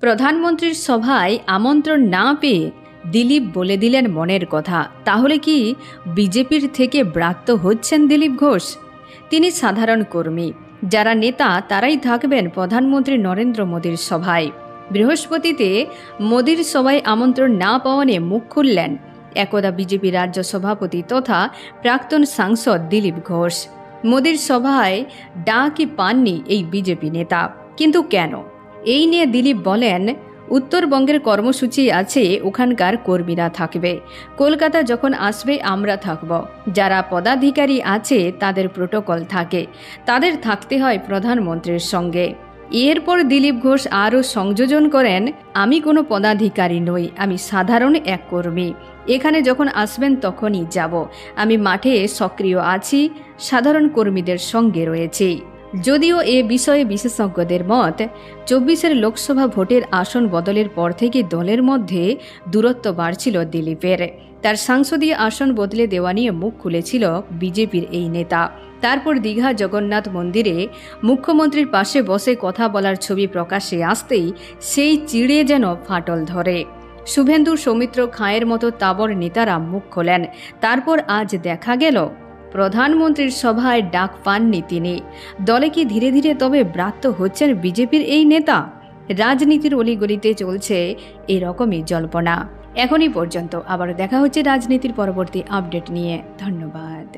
প্রধানমন্ত্রীর সভায় আমন্ত্রণ না পেয়ে দিলীপ বলে দিলেন মনের কথা। তাহলে কি বিজেপির থেকে ব্রাত্য হচ্ছেন দিলীপ ঘোষ? তিনি সাধারণ কর্মী, যারা নেতা তারাই থাকবেন প্রধানমন্ত্রী নরেন্দ্র মোদীর সভায়। বৃহস্পতিতে মোদীর সভায় আমন্ত্রণ না পাওয়া নিয়ে মুখ খুললেন একদা বিজেপি রাজ্য সভাপতি তথা প্রাক্তন সাংসদ দিলীপ ঘোষ। মোদীর সভায় ডাকই পাননি এই বিজেপি নেতা, কিন্তু কেন? এই নিয়ে দিলীপ বলেন, উত্তরবঙ্গের কর্মসূচি আছে, ওখানকার কর্মীরা থাকবে। কলকাতা যখন আসবে আমরা থাকব। যারা পদাধিকারী আছে তাদের প্রোটোকল থাকে, তাদের থাকতে হয় প্রধানমন্ত্রীর সঙ্গে। এরপর দিলীপ ঘোষ আরও সংযোজন করেন, আমি কোনো পদাধিকারী নই, আমি সাধারণ এক কর্মী। এখানে যখন আসবেন তখনই যাব। আমি মাঠে সক্রিয় আছি, সাধারণ কর্মীদের সঙ্গে রয়েছি। যদিও এ বিষয়ে বিশেষজ্ঞদের মত, 24 লোকসভা ভোটের আসন বদলের পর থেকে দলের মধ্যে দূরত্ব বাড়ছিল দিলীপের। তার সাংসদীয় আসন বদলে দেওয়া নিয়ে মুখ খুলেছিল বিজেপির এই নেতা। তারপর দীঘা জগন্নাথ মন্দিরে মুখ্যমন্ত্রীর পাশে বসে কথা বলার ছবি প্রকাশ্যে আসতেই সেই চিড়ে যেন ফাটল ধরে। শুভেন্দু, সৌমিত্র খাঁয়ের মতো তাবড় নেতারা মুখ খোলেন। তারপর আজ দেখা গেল প্রধানমন্ত্রীর সভায় ডাক পাননি তিনি। দলে কি ধীরে ধীরে তবে ব্রাত্য হচ্ছেন বিজেপির এই নেতা? রাজনীতির অলিগলিতে চলছে এরকমই জল্পনা। এখনই পর্যন্ত। আবার দেখা হচ্ছে রাজনীতির পরবর্তী আপডেট নিয়ে। ধন্যবাদ।